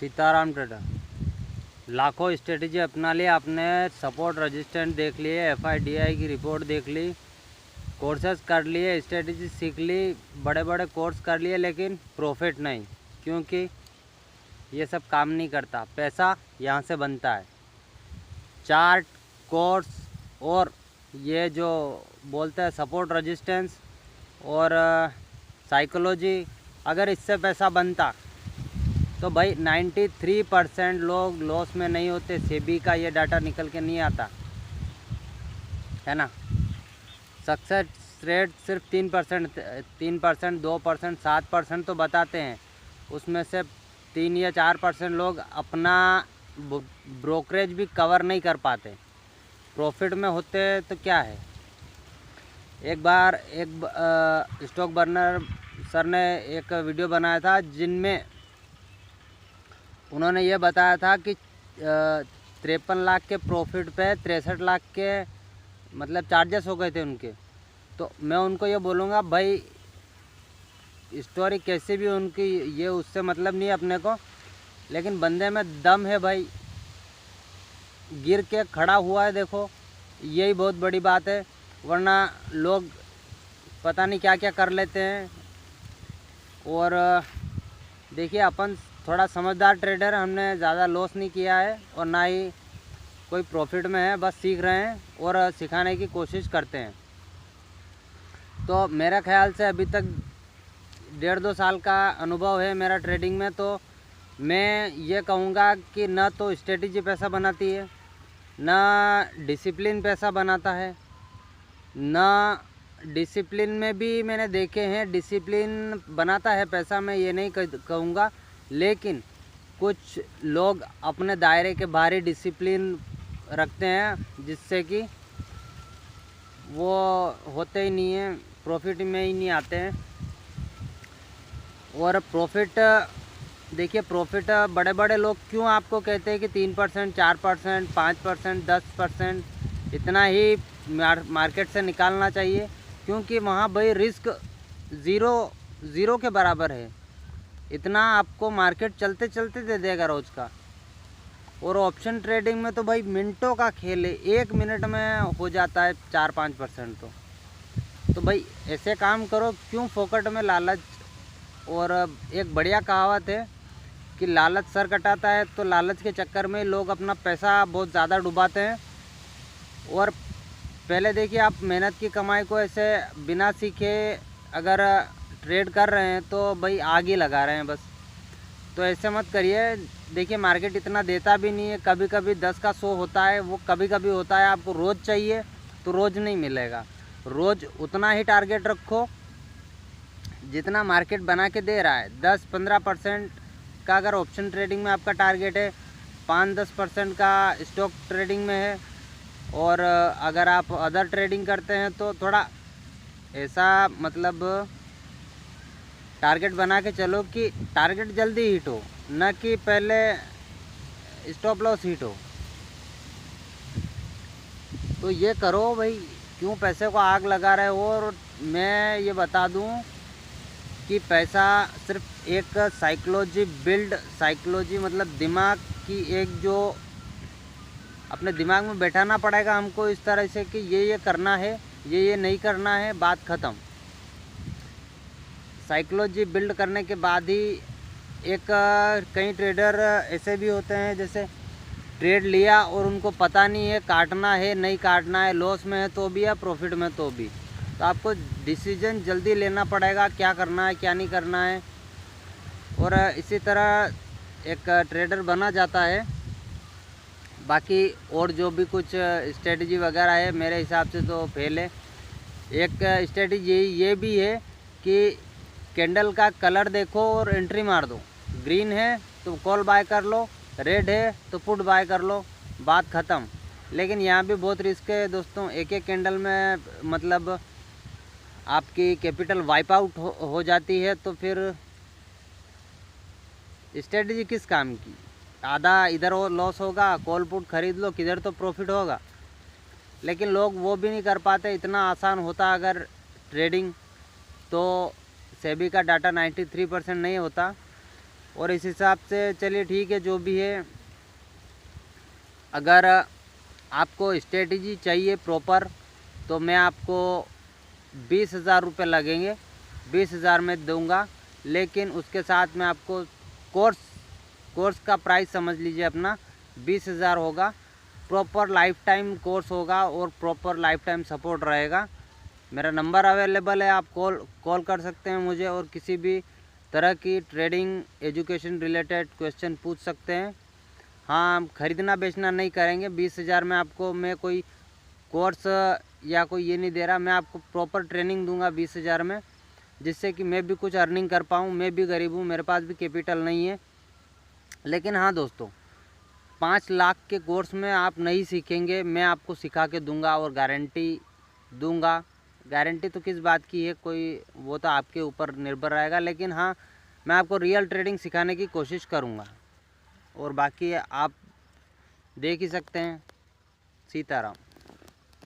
Sitaram trader. लाखों strategy अपना लिया आपने, सपोर्ट रेजिस्टेंस देख लिए, एफआईडीआई की रिपोर्ट देख ली, कोर्सेज कर लिए, स्ट्रेटेजी सीख ली, बड़े बड़े कोर्स कर लिए, लेकिन प्रॉफिट नहीं। क्योंकि ये सब काम नहीं करता। पैसा यहाँ से बनता है। चार्ट, कोर्स और ये जो बोलते हैं सपोर्ट रेजिस्टेंस और साइकोलॉजी, अगर इससे पैसा बनता तो भाई 93% लोग लॉस में नहीं होते। सेबी का ये डाटा निकल के नहीं आता है ना। सक्सेस रेट सिर्फ 3%, 2%, 7% तो बताते हैं। उसमें से 3 या 4% लोग अपना ब्रोकरेज भी कवर नहीं कर पाते। प्रॉफिट में होते तो क्या है। एक बार एक स्टॉक बर्नर सर ने एक वीडियो बनाया था जिनमें उन्होंने ये बताया था कि 53 लाख के प्रॉफिट पे 63 लाख के मतलब चार्जेस हो गए थे उनके। तो मैं उनको ये बोलूँगा भाई स्टोरी कैसी भी उनकी, ये उससे मतलब नहीं अपने को, लेकिन बंदे में दम है भाई। गिर के खड़ा हुआ है, देखो यही बहुत बड़ी बात है। वरना लोग पता नहीं क्या क्या कर लेते हैं। और देखिए अपन थोड़ा समझदार ट्रेडर, हमने ज़्यादा लॉस नहीं किया है और ना ही कोई प्रॉफिट में है, बस सीख रहे हैं और सिखाने की कोशिश करते हैं। तो मेरे ख्याल से अभी तक 1.5-2 साल का अनुभव है मेरा ट्रेडिंग में। तो मैं ये कहूँगा कि न तो स्ट्रेटेजी पैसा बनाती है, न डिसिप्लिन पैसा बनाता है। न डिसिप्लिन में भी मैंने देखे हैं, डिसिप्लिन बनाता है पैसा, मैं ये नहीं कहूँगा, लेकिन कुछ लोग अपने दायरे के बाहर ही डिसिप्लिन रखते हैं जिससे कि वो होते ही नहीं हैं, प्रॉफिट में ही नहीं आते हैं। और प्रॉफिट देखिए, प्रॉफिट बड़े बड़े लोग क्यों आपको कहते हैं कि 3%, 4%, 5%, 10% इतना ही मार्केट से निकालना चाहिए। क्योंकि वहाँ भाई रिस्क ज़ीरो के बराबर है। इतना आपको मार्केट चलते चलते दे देगा रोज़ का। और ऑप्शन ट्रेडिंग में तो भाई मिनटों का खेल है, 1 मिनट में हो जाता है 4-5%। तो भाई ऐसे काम करो, क्यों फोकट में लालच। और एक बढ़िया कहावत है कि लालच सर कटाता है। तो लालच के चक्कर में लोग अपना पैसा बहुत ज़्यादा डुबाते हैं। और पहले देखिए, आप मेहनत की कमाई को ऐसे बिना सीखे अगर ट्रेड कर रहे हैं तो भाई आग ही लगा रहे हैं बस। तो ऐसे मत करिए। देखिए मार्केट इतना देता भी नहीं है। कभी कभी 10 का 100 होता है, वो कभी कभी होता है। आपको रोज़ चाहिए तो रोज़ नहीं मिलेगा। रोज़ उतना ही टारगेट रखो जितना मार्केट बना के दे रहा है। 10-15% का अगर ऑप्शन ट्रेडिंग में आपका टारगेट है, 5-10% का स्टॉक ट्रेडिंग में है, और अगर आप अदर ट्रेडिंग करते हैं तो थोड़ा ऐसा मतलब टारगेट बना के चलो कि टारगेट जल्दी हिट हो, न कि पहले स्टॉप लॉस हिट हो। तो ये करो भाई, क्यों पैसे को आग लगा रहे हो। और मैं ये बता दूं कि पैसा सिर्फ एक साइकोलॉजी मतलब दिमाग की एक जो अपने दिमाग में बैठाना पड़ेगा हमको इस तरह से कि ये करना है, ये नहीं करना है, बात ख़त्म। साइकोलॉजी बिल्ड करने के बाद ही एक कई ट्रेडर ऐसे भी होते हैं जैसे ट्रेड लिया और उनको पता नहीं है काटना है नहीं काटना है, लॉस में है तो भी या प्रॉफिट में तो भी। तो आपको डिसीजन जल्दी लेना पड़ेगा, क्या करना है क्या नहीं करना है। और इसी तरह एक ट्रेडर बना जाता है। बाकी और जो भी कुछ स्ट्रेटजी वगैरह है मेरे हिसाब से तो फेल है। एक स्ट्रेटजी ये भी है कि कैंडल का कलर देखो और एंट्री मार दो। ग्रीन है तो कॉल बाय कर लो, रेड है तो पुट बाय कर लो, बात ख़त्म। लेकिन यहाँ भी बहुत रिस्क है दोस्तों। एक एक कैंडल में मतलब आपकी कैपिटल वाइप आउट हो जाती है। तो फिर स्ट्रेटजी किस काम की। आधा इधर लॉस होगा, कॉल पुट खरीद लो, किधर तो प्रॉफिट होगा। लेकिन लोग वो भी नहीं कर पाते। इतना आसान होता अगर ट्रेडिंग तो सेबी का डाटा 93% नहीं होता। और इस हिसाब से चलिए ठीक है, जो भी है। अगर आपको स्ट्रेटजी चाहिए प्रॉपर तो मैं आपको 20,000 रुपये लगेंगे, 20,000 में दूंगा। लेकिन उसके साथ में आपको कोर्स का प्राइस समझ लीजिए अपना 20,000 होगा। प्रॉपर लाइफ टाइम कोर्स होगा और प्रॉपर लाइफ टाइम सपोर्ट रहेगा। मेरा नंबर अवेलेबल है, आप कॉल कर सकते हैं मुझे और किसी भी तरह की ट्रेडिंग एजुकेशन रिलेटेड क्वेश्चन पूछ सकते हैं। हाँ, हम खरीदना बेचना नहीं करेंगे। 20,000 में आपको मैं कोई कोर्स या कोई ये नहीं दे रहा, मैं आपको प्रॉपर ट्रेनिंग दूंगा 20,000 में, जिससे कि मैं भी कुछ अर्निंग कर पाऊँ। मैं भी गरीब हूँ, मेरे पास भी कैपिटल नहीं है। लेकिन हाँ दोस्तों, 5 लाख के कोर्स में आप नहीं सीखेंगे, मैं आपको सिखा के दूंगा और गारंटी दूंगा। गारंटी तो किस बात की है, कोई वो तो आपके ऊपर निर्भर रहेगा। लेकिन हाँ, मैं आपको रियल ट्रेडिंग सिखाने की कोशिश करूंगा। और बाकी आप देख ही सकते हैं। सीताराम।